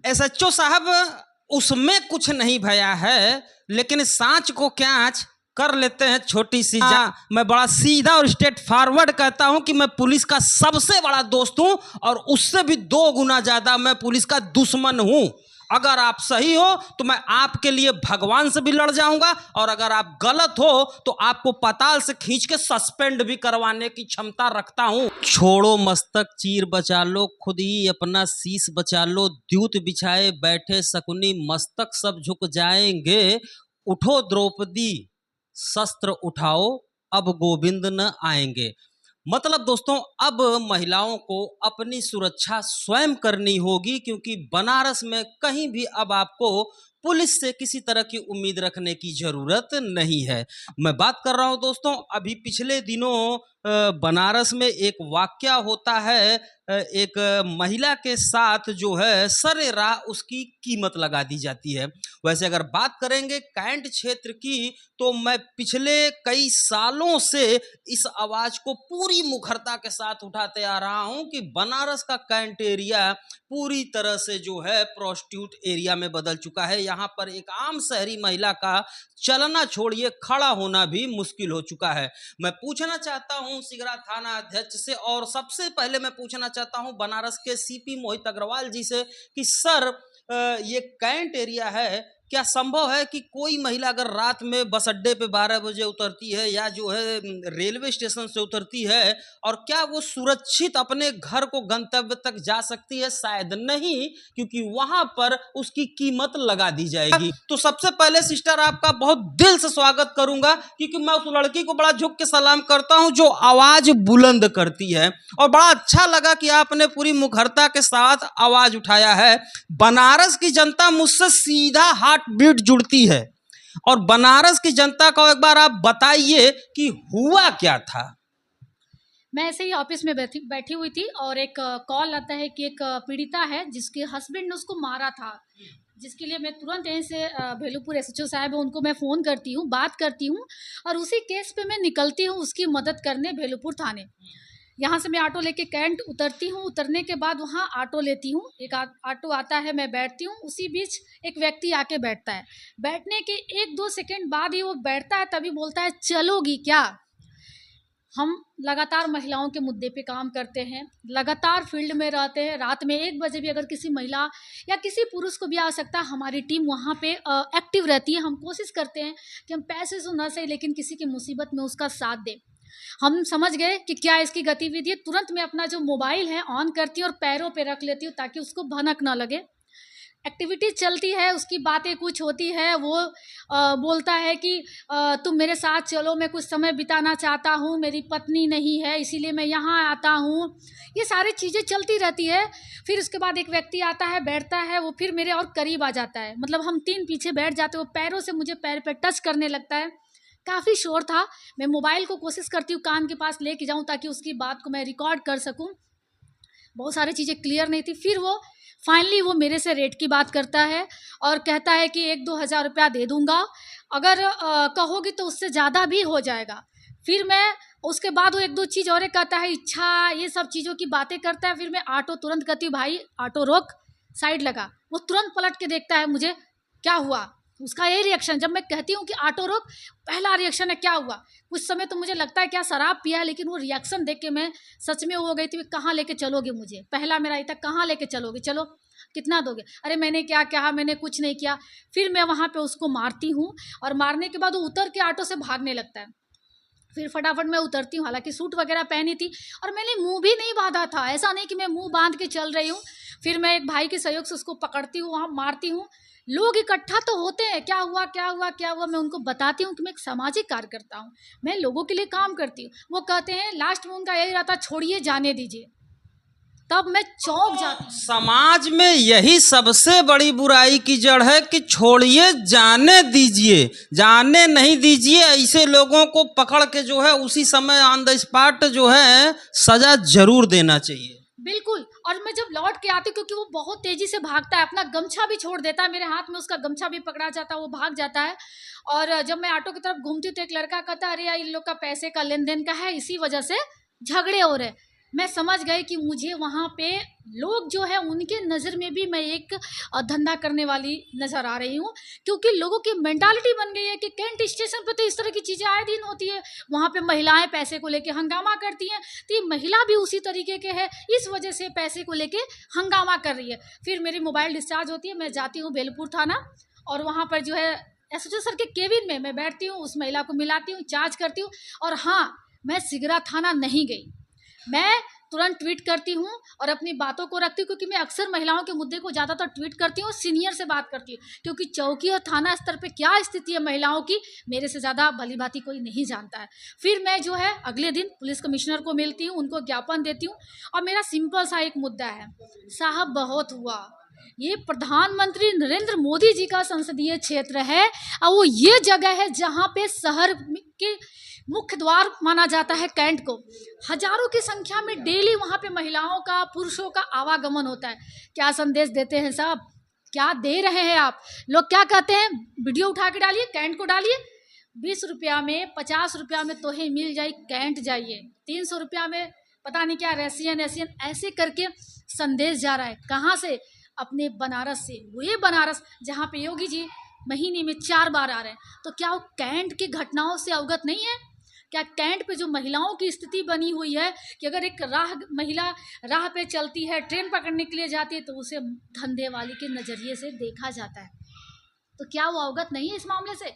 SHO साहब, उसमें कुछ नहीं भया है, लेकिन सांच को क्या आँच कर लेते हैं छोटी सी जान। मैं बड़ा सीधा और स्ट्रेट फॉरवर्ड कहता हूं कि मैं पुलिस का सबसे बड़ा दोस्त हूं और उससे भी 2 गुना ज्यादा मैं पुलिस का दुश्मन हूं। अगर आप सही हो तो मैं आपके लिए भगवान से भी लड़ जाऊंगा, और अगर आप गलत हो तो आपको पाताल से खींच के सस्पेंड भी करवाने की क्षमता रखता हूं। छोड़ो मस्तक चीर बचा लो, खुद ही अपना शीश बचा लो, द्यूत बिछाए बैठे शकुनी मस्तक सब झुक जाएंगे। उठो द्रौपदी शस्त्र उठाओ, अब गोविंद न आएंगे। मतलब दोस्तों, अब महिलाओं को अपनी सुरक्षा स्वयं करनी होगी, क्योंकि बनारस में कहीं भी अब आपको पुलिस से किसी तरह की उम्मीद रखने की जरूरत नहीं है। मैं बात कर रहा हूं दोस्तों, अभी पिछले दिनों बनारस में एक वाकया होता है। एक महिला के साथ जो है सरेराह उसकी कीमत लगा दी जाती है। वैसे अगर बात करेंगे कैंट क्षेत्र की, तो मैं पिछले कई सालों से इस आवाज को पूरी मुखरता के साथ उठाते आ रहा हूं कि बनारस का कैंट एरिया पूरी तरह से जो है प्रोस्टिट्यूट एरिया में बदल चुका है। यहाँ पर एक आम शहरी महिला का चलना छोड़िए, खड़ा होना भी मुश्किल हो चुका है। मैं पूछना चाहता हूं सिगरा थाना अध्यक्ष से, और सबसे पहले मैं पूछना चाहता हूं बनारस के सीपी मोहित अग्रवाल जी से कि सर, ये कैंट एरिया है, क्या संभव है कि कोई महिला अगर रात में बस अड्डे पे 12 बजे उतरती है या जो है रेलवे स्टेशन से उतरती है, और क्या वो सुरक्षित अपने घर को गंतव्य तक जा सकती है? शायद नहीं, क्योंकि वहां पर उसकी कीमत लगा दी जाएगी। तो सबसे पहले सिस्टर, आपका बहुत दिल से स्वागत करूंगा, क्योंकि मैं उस लड़की को बड़ा झुक के सलाम करता हूं जो आवाज बुलंद करती है, और बड़ा अच्छा लगा कि आपने पूरी मुखरता के साथ आवाज उठाया है। बनारस की जनता मुझसे सीधा हार्ट बीट जुड़ती है, और बनारस की जनता को एक बार आप बताइए कि हुआ क्या था। मैं ऐसे ही ऑफिस में बैठी हुई थी और एक कॉल आता है कि एक पीड़िता है जिसके हस्बैंड ने उसको मारा था, जिसके लिए मैं तुरंत यहीं से भेलूपुर एसएचओ साहब है उनको मैं फ़ोन करती हूँ, बात करती हूँ, और उसी केस पे मैं निकलती हूँ उसकी मदद करने भेलूपुर थाने। यहाँ से मैं ऑटो लेके कैंट उतरती हूँ। उतरने के बाद वहाँ ऑटो लेती हूँ, एक ऑटो आता है, मैं बैठती हूँ। उसी बीच एक व्यक्ति आके बैठता है। बैठने के 1-2 सेकंड बाद ही वो बैठता है, तभी बोलता है, चलोगी क्या? हम लगातार महिलाओं के मुद्दे पे काम करते हैं, लगातार फील्ड में रहते हैं। रात में 1 बजे भी अगर किसी महिला या किसी पुरुष को भी आ सकता है, हमारी टीम वहाँ पे एक्टिव रहती है। हम कोशिश करते हैं कि हम पैसे से ना सही, लेकिन किसी की मुसीबत में उसका साथ दें। हम समझ गए कि क्या इसकी गतिविधि है, तुरंत मैं अपना जो मोबाइल है ऑन करती हूँ और पैरों पे रख लेती हूँ ताकि उसको भनक ना लगे। एक्टिविटी चलती है, उसकी बातें कुछ होती है, वो बोलता है कि तुम मेरे साथ चलो, मैं कुछ समय बिताना चाहता हूँ, मेरी पत्नी नहीं है इसीलिए मैं यहाँ आता हूँ। ये सारी चीज़ें चलती रहती है। फिर उसके बाद एक व्यक्ति आता है, बैठता है, वो फिर मेरे और करीब आ जाता है, मतलब हम 3 पीछे बैठ जाते हैं। वो पैरों से मुझे पैर पे टच करने लगता है। काफ़ी शोर था। मैं मोबाइल को कोशिश करती हूँ कान के पास लेके जाऊँ ताकि उसकी बात को मैं रिकॉर्ड कर सकूँ। बहुत सारी चीज़ें क्लियर नहीं थी। फिर वो फाइनली वो मेरे से रेट की बात करता है और कहता है कि 1-2 हज़ार रुपया दे दूँगा, अगर कहोगी तो उससे ज़्यादा भी हो जाएगा। फिर मैं उसके बाद वो 1-2 चीज़ और कहता है, इच्छा, ये सब चीज़ों की बातें करता है। फिर मैं ऑटो तुरंत कहती हूँ, भाई ऑटो रोक, साइड लगा। वो तुरंत पलट के देखता है मुझे, क्या हुआ? उसका यही रिएक्शन, जब मैं कहती हूँ कि ऑटो रोक, पहला रिएक्शन है क्या हुआ? कुछ समय तो मुझे लगता है क्या शराब पिया है, लेकिन वो रिएक्शन देख के मैं सच में हो गई थी, कहाँ लेके चलोगे मुझे? पहला मेरा ये था, कहाँ लेके चलोगे? चलो, कितना दोगे? अरे मैंने क्या कहा? मैंने कुछ नहीं किया। फिर मैं वहाँ पे उसको मारती हूँ, और मारने के बाद वो उतर के ऑटो से भागने लगता है। फिर फटाफट मैं उतरती हूँ, हालांकि सूट वगैरह पहनी थी और मैंने मुंह भी नहीं बांधा था, ऐसा नहीं कि मैं मुंह बांध के चल रही हूँ। फिर मैं एक भाई के सहयोग से उसको पकड़ती हूँ, वहाँ मारती हूँ। लोग इकट्ठा तो होते हैं, क्या हुआ क्या हुआ क्या हुआ, मैं उनको बताती हूँ कि मैं एक सामाजिक कार्यकर्ता हूँ, मैं लोगों के लिए काम करती हूँ। वो कहते हैं, लास्ट में उनका यही रहता, छोड़िए, जाने दीजिए। तब मैं चौंक जाती हूँ। समाज में यही सबसे बड़ी बुराई की जड़ है कि छोड़िए, जाने दीजिए, जाने नहीं दीजिए। ऐसे लोगों को पकड़ के जो है उसी समय ऑन द स्पॉट जो है सजा जरूर देना चाहिए। बिल्कुल। और मैं जब लौट के आती हूँ, क्योंकि वो बहुत तेजी से भागता है, अपना गमछा भी छोड़ देता है, मेरे हाथ में उसका गमछा भी पकड़ा जाता है, वो भाग जाता है। और जब मैं ऑटो की तरफ घूमती हूँ तो एक लड़का कहता है, अरे यार, इन लोग का पैसे का लेन देन का है, इसी वजह से झगड़े हो रहे। मैं समझ गई कि मुझे वहाँ पे लोग जो है उनके नज़र में भी मैं एक धंधा करने वाली नज़र आ रही हूँ, क्योंकि लोगों की मेंटालिटी बन गई है कि कैंट स्टेशन पे तो इस तरह की चीज़ें आए दिन होती है, वहाँ पे महिलाएं पैसे को लेके हंगामा करती हैं, तो ये महिला भी उसी तरीके के है, इस वजह से पैसे को लेके हंगामा कर रही है। फिर मेरी मोबाइल डिस्चार्ज होती है, मैं जाती हूँ बेलपुर थाना, और वहाँ पर जो है एसएचओ सर के केबिन में मैं बैठती हूँ, उस महिला को मिलाती हूँ, चार्ज करती हूँ। और हाँ, मैं सिगरा थाना नहीं गई, मैं तुरंत ट्वीट करती हूँ और अपनी बातों को रखती हूँ, क्योंकि मैं अक्सर महिलाओं के मुद्दे को ज़्यादातर ट्वीट करती हूँ, सीनियर से बात करती हूँ, क्योंकि चौकी और थाना स्तर पे क्या स्थिति है महिलाओं की, मेरे से ज़्यादा भली भांति कोई नहीं जानता है। फिर मैं जो है अगले दिन पुलिस कमिश्नर को मिलती हूँ, उनको ज्ञापन देती हूँ, और मेरा सिंपल सा एक मुद्दा है, साहब बहुत हुआ, ये प्रधानमंत्री नरेंद्र मोदी जी का संसदीय क्षेत्र है, और वो ये जगह है जहाँ पे शहर के मुख्य द्वार माना जाता है कैंट को, हजारों की संख्या में डेली वहाँ पे महिलाओं का पुरुषों का आवागमन होता है। क्या संदेश देते हैं साहब, क्या दे रहे हैं आप लोग? क्या कहते हैं, वीडियो उठा के डालिए, कैंट को डालिए, 20 रुपया में 50 रुपया में तोहे मिल जाए कैंट जाइए, 300 रुपया में पता नहीं क्या रशियन ऐसे करके संदेश जा रहा है। कहाँ से? अपने बनारस से। वो बनारस जहाँ पे योगी जी महीने में 4 बार आ रहे हैं। तो क्या वो कैंट की घटनाओं से अवगत नहीं है? क्या कैंट पे जो महिलाओं की स्थिति बनी हुई है कि अगर एक महिला राह पे चलती है, ट्रेन पकड़ने के लिए जाती है, तो उसे धंधे वाली के नज़रिए से देखा जाता है। तो क्या वो अवगत नहीं है इस मामले से?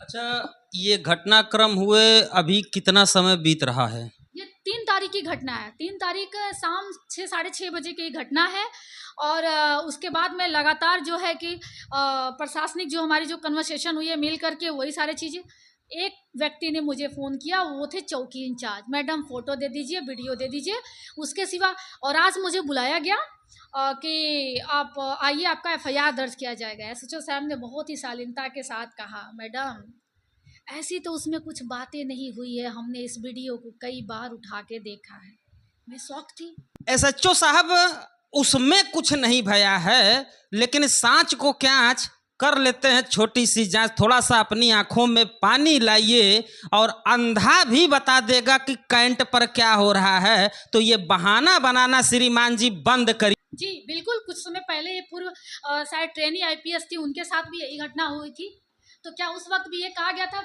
अच्छा, ये घटनाक्रम हुए अभी कितना समय बीत रहा है? ये 3 तारीख की घटना है, 3 तारीख शाम 6 साढ़े 6 बजे की घटना है। और उसके बाद में लगातार जो है कि प्रशासनिक जो हमारी जो कन्वर्सेशन हुई है मिल करके, वही सारी चीज़ें। एक व्यक्ति ने मुझे फ़ोन किया, वो थे चौकी इंचार्ज, मैडम फ़ोटो दे दीजिए, वीडियो दे दीजिए, उसके सिवा। और आज मुझे बुलाया गया कि आप आइए, आपका एफआईआर दर्ज किया जाएगा। एसएचओ साहब ने बहुत ही शालीनता के साथ कहा, मैडम ऐसी तो उसमें कुछ बातें नहीं हुई है, हमने इस वीडियो को कई बार उठा के देखा है। मैं शॉक थी। एसएचओ साहब, उसमें कुछ नहीं भया है, लेकिन सांच को क्या आँच, कर लेते हैं छोटी सी जांच। थोड़ा सा अपनी आंखों में पानी लाइए, और अंधा भी बता देगा कि कैंट पर क्या हो रहा है। तो ये बहाना बनाना श्रीमान जी बंद करिए। जी बिल्कुल, कुछ समय पहले ये पूर्व शायद ट्रेनी आईपीएस थी, उनके साथ भी यही घटना हुई थी। तो क्या उस वक्त भी ये कहा गया था?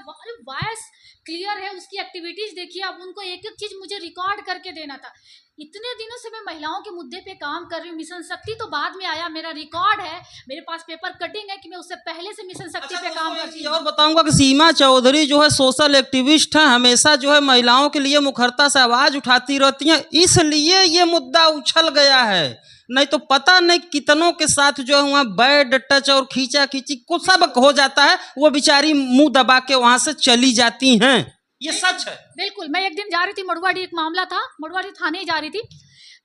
वॉइस क्लियर है, उसकी एक्टिविटीज देखिए। अब उनको एक एक चीज मुझे रिकॉर्ड करके देना था। इतने दिनों से मैं महिलाओं के मुद्दे पे काम कर रही हूँ। मिशन शक्ति तो बाद में आया, मेरा रिकॉर्ड है, मेरे पास पेपर कटिंग है कि मैं उससे पहले से मिशन शक्ति पे काम करती हूँ। और बताऊंगा कि सीमा चौधरी जो है सोशल एक्टिविस्ट है, हमेशा जो है महिलाओं के लिए मुखरता से आवाज उठाती रहती हैं, इसलिए ये मुद्दा उछल गया है। नहीं तो पता नहीं कितनों के साथ जो है वहाँ बैड टच और खींचा खींची कुछ सब हो जाता है, वो बेचारी मुंह दबा के वहां से चली जाती हैं। ये सच है। बिल्कुल। मैं एक दिन जा रही थी मड़ुआडी, एक मामला था, मड़ुआडी थाने जा रही थी,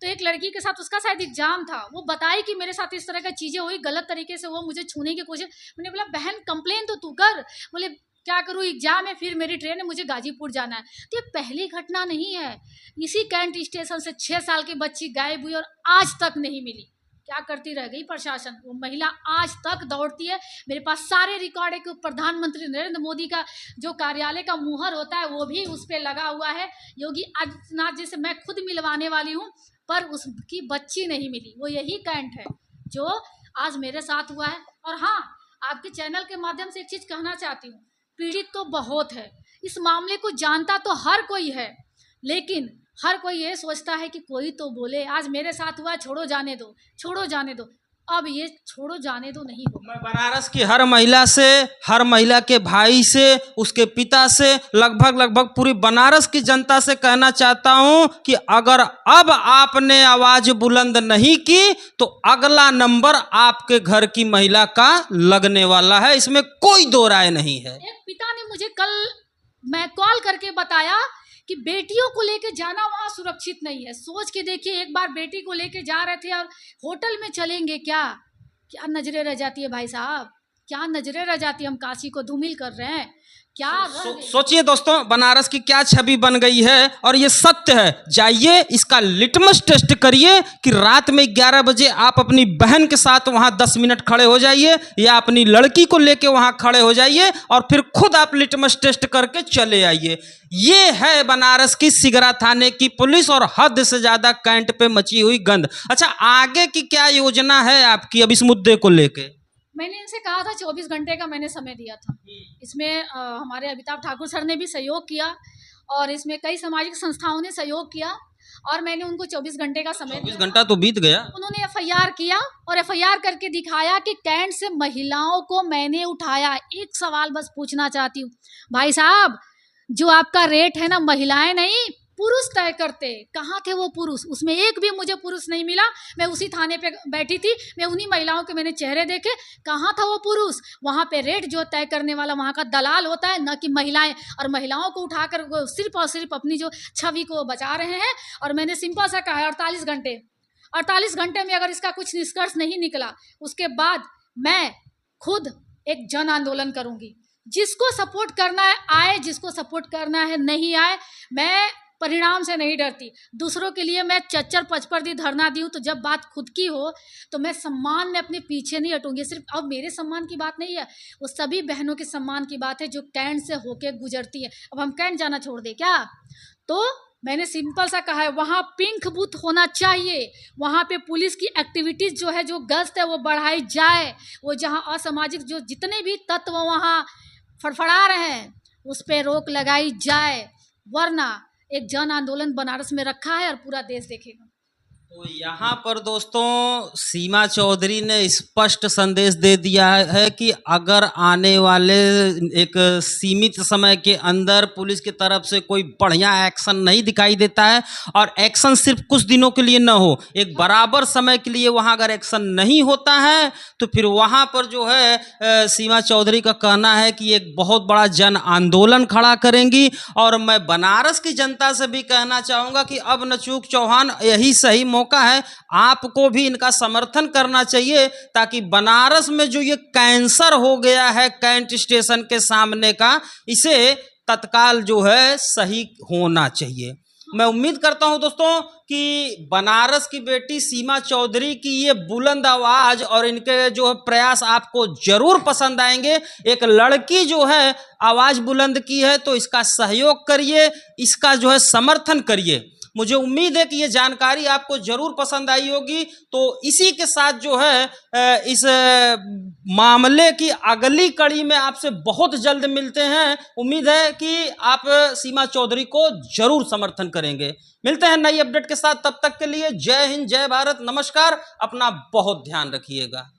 तो एक लड़की के साथ उसका शायद एग्जाम था, वो बताई कि मेरे साथ इस तरह का चीजें हुई, गलत तरीके से वो मुझे छूने की कोशिश। मैंने बोला बहन कंप्लेन तो तू कर। बोले क्या करूँ, एग्जाम है, फिर मेरी ट्रेन है, मुझे गाजीपुर जाना है। तो ये पहली घटना नहीं है। इसी कैंट स्टेशन से 6 साल की बच्ची गायब हुई और आज तक नहीं मिली। क्या करती रह गई प्रशासन? वो महिला आज तक दौड़ती है। मेरे पास सारे रिकॉर्ड है कि प्रधानमंत्री नरेंद्र मोदी का जो कार्यालय का मुहर होता है वो भी उस पर लगा हुआ है। योगी आदित्यनाथ जी से मैं खुद मिलवाने वाली हूँ, पर उसकी बच्ची नहीं मिली। वो यही कैंट है जो आज मेरे साथ हुआ है। और हाँ, आपके चैनल के माध्यम से एक चीज़ कहना चाहती हूँ, पीड़ित तो बहुत है, इस मामले को जानता तो हर कोई है, लेकिन हर कोई ये सोचता है कि कोई तो बोले। आज मेरे साथ हुआ, छोड़ो जाने दो, छोड़ो जाने दो। अब ये छोड़ो जाने दो नहीं होगा। मैं बनारस की हर महिला से, हर महिला के भाई से, उसके पिता से, लगभग पूरी बनारस की जनता से कहना चाहता हूं कि अगर अब आपने आवाज बुलंद नहीं की तो अगला नंबर आपके घर की महिला का लगने वाला है, इसमें कोई दो राय नहीं है। एक पिता ने मुझे कल मैं कॉल करके बताया कि बेटियों को लेके जाना वहाँ सुरक्षित नहीं है। सोच के देखिए, एक बार बेटी को लेके जा रहे थे और होटल में चलेंगे क्या नजरें रह जाती है भाई साहब, क्या नजरें रह जाती है। हम काशी को धूमिल कर रहे हैं, क्या रह गई। सोचिए दोस्तों, बनारस की क्या छवि बन गई है, और ये सत्य है। जाइए इसका लिटमस टेस्ट करिए कि रात में 11 बजे आप अपनी बहन के साथ वहां 10 मिनट खड़े हो जाइए, या अपनी लड़की को लेके वहां खड़े हो जाइए और फिर खुद आप लिटमस टेस्ट करके चले आइए। ये है बनारस की सिगरा थाने की पुलिस और हद से ज्यादा कैंट पे मची हुई गंध। अच्छा, आगे की क्या योजना है आपकी अब इस मुद्दे को लेके? मैंने इनसे कहा था 24 घंटे का मैंने समय दिया था। इसमें हमारे अमिताभ ठाकुर सर ने भी सहयोग किया और इसमें कई सामाजिक संस्थाओं ने सहयोग किया और मैंने उनको 24 घंटे का समय 24 घंटा तो बीत गया। उन्होंने एफआईआर किया और एफआईआर करके दिखाया कि कैंट से महिलाओं को मैंने उठाया। एक सवाल बस पूछना चाहती हूँ भाई साहब, जो आपका रेट है ना, महिलाएं नहीं पुरुष तय करते। कहाँ थे वो पुरुष? उसमें एक भी मुझे पुरुष नहीं मिला। मैं उसी थाने पे बैठी थी, मैं उन्हीं महिलाओं के मैंने चेहरे देखे। कहाँ था वो पुरुष? वहाँ पे रेट जो तय करने वाला वहाँ का दलाल होता है, न कि महिलाएं। और महिलाओं को उठाकर वो सिर्फ और सिर्फ अपनी जो छवि को बचा रहे हैं। और मैंने सिंपल सा कहा है 48 घंटे में अगर इसका कुछ निष्कर्ष नहीं निकला, उसके बाद मैं खुद एक जन आंदोलन करूंगी। जिसको सपोर्ट करना है आए, जिसको सपोर्ट करना है नहीं आए। मैं परिणाम से नहीं डरती। दूसरों के लिए मैं चच्चर पचपर दी धरना दी हूँ, तो जब बात खुद की हो तो मैं सम्मान में अपने पीछे नहीं हटूंगी। सिर्फ अब मेरे सम्मान की बात नहीं है, वो सभी बहनों के सम्मान की बात है जो कैंट से होके गुजरती है। अब हम कैंट जाना छोड़ दे क्या? तो मैंने सिंपल सा कहा है, वहाँ पिंक बूथ होना चाहिए। वहाँ पे पुलिस की एक्टिविटीज़ जो है, जो गश्त है, वो बढ़ाई जाए। वो जहाँ असामाजिक जो जितने भी तत्व वहाँ फड़फड़ा रहे हैं उस पर रोक लगाई जाए, वरना एक जन आंदोलन बनारस में रखा है और पूरा देश देखेगा। तो यहाँ पर दोस्तों सीमा चौधरी ने स्पष्ट संदेश दे दिया है कि अगर आने वाले एक सीमित समय के अंदर पुलिस की तरफ से कोई बढ़िया एक्शन नहीं दिखाई देता है, और एक्शन सिर्फ कुछ दिनों के लिए ना हो, एक बराबर समय के लिए वहाँ अगर एक्शन नहीं होता है, तो फिर वहाँ पर जो है सीमा चौधरी का कहना है कि एक बहुत बड़ा जन आंदोलन खड़ा करेंगी। और मैं बनारस की जनता से भी कहना चाहूँगा कि अब नचूक चौहान यही सही मौका है, आपको भी इनका समर्थन करना चाहिए, ताकि बनारस में जो ये कैंसर हो गया है कैंट स्टेशन के सामने का, इसे तत्काल जो है सही होना चाहिए। मैं उम्मीद करता हूं दोस्तों कि बनारस की बेटी सीमा चौधरी की ये बुलंद आवाज और इनके जो है प्रयास आपको जरूर पसंद आएंगे। एक लड़की जो है आवाज बुलंद की है, तो इसका सहयोग करिए, इसका जो है समर्थन करिए। मुझे उम्मीद है कि ये जानकारी आपको जरूर पसंद आई होगी। तो इसी के साथ जो है इस मामले की अगली कड़ी में आपसे बहुत जल्द मिलते हैं। उम्मीद है कि आप सीमा चौधरी को जरूर समर्थन करेंगे। मिलते हैं नई अपडेट के साथ, तब तक के लिए जय हिंद, जय भारत, नमस्कार। अपना बहुत ध्यान रखिएगा।